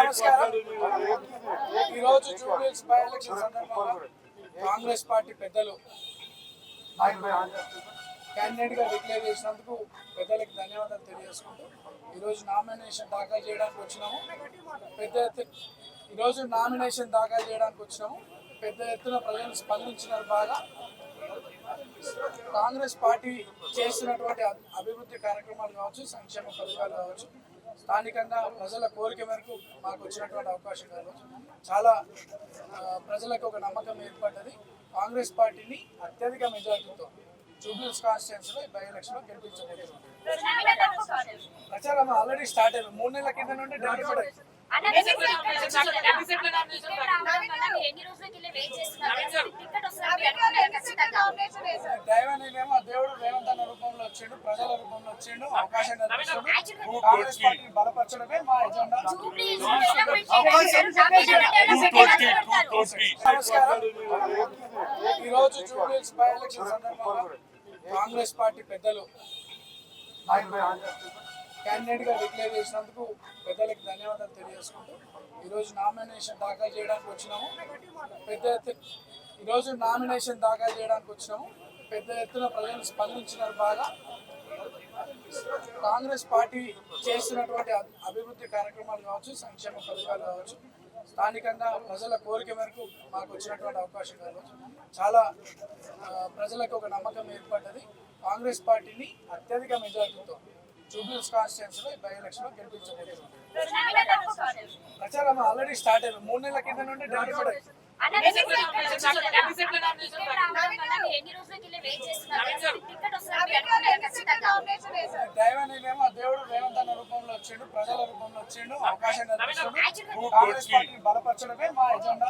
నమస్కారం. ఈరోజు Jubilee Hills by election సందర్భంగా కాంగ్రెస్ పార్టీ పెద్దలు క్యాండిడేట్ గా డిక్లేర్ చేసినందుకు పెద్దలకు ధన్యవాదాలు తెలియజేసుకుంటూ ఈరోజు నామినేషన్ దాఖలు చేయడానికి వచ్చినాము. పెద్ద ఎత్తున ప్రజలు స్పందించినారు. బాగా కాంగ్రెస్ పార్టీ చేస్తున్నటువంటి అభివృద్ధి కార్యక్రమాలు కావచ్చు, సంక్షేమ పథకాలు కావచ్చు, స్థానికంగా ప్రజల కోరిక మేరకు మాకు వచ్చినటువంటి అవకాశం కావచ్చు, చాలా ప్రజలకు ఒక నమ్మకం ఏర్పడ్డది. కాంగ్రెస్ పార్టీని అత్యధిక మెజార్టీతో జూబ్లీహిల్స్ కాన్స్టిట్యుయెన్సీలో బై ఎలక్షన్ లో గెలిపించబోతున్నాం. ప్రచారం ఆల్రెడీ స్టార్ట్ అయింది. 3 నెలల కింద నుండి దైవానేమో దేవుడు రేవంత్ అన్న రూపంలో వచ్చిండు, ప్రజల రూపంలో వచ్చిండు, అవకాశం కల్పిస్తుండు. కాంగ్రెస్ పార్టీని బలపరచడమే మా ఎజెండా. నమస్కారం. ఈరోజు జూబ్లీహిల్స్ బై ఎలక్షన్ సందర్భంగా కాంగ్రెస్ పార్టీ పెద్దలు క్యాండిడేట్ గా డిక్లేర్ చేసినందుకు పెద్దలకు ధన్యవాదాలు తెలియజేసుకుంటూ ఈరోజు నామినేషన్ దాఖలు చేయడానికి వచ్చినాము. పెద్ద ఎత్తున ప్రజలు స్పందించినారు. బాగా కాంగ్రెస్ పార్టీ చేస్తున్నటువంటి అభివృద్ధి కార్యక్రమాలు కావచ్చు, సంక్షేమ పథకాలు కావచ్చు, స్థానికంగా ప్రజల కోరిక మేరకు మాకు వచ్చినటువంటి అవకాశం కావచ్చు, చాలా ప్రజలకు ఒక నమ్మకం ఏర్పడ్డది. కాంగ్రెస్ పార్టీని అత్యధిక మెజార్టీతో జూబ్లీహిల్స్ కాన్స్టిట్యుయెన్సీలో బై ఎలక్షన్ లో గెలిపించబోతున్నాం. ప్రచారం ఆల్రెడీ స్టార్ట్ అయింది. 3 నెలల కింద నుండి దైవానేమో దేవుడు రేవంత్ అన్న రూపంలో వచ్చిండు, ప్రజల రూపంలో వచ్చిండు, అవకాశం కల్పిస్తుండు. కాంగ్రెస్ పార్టీని బలపరచడమే మా ఎజెండా.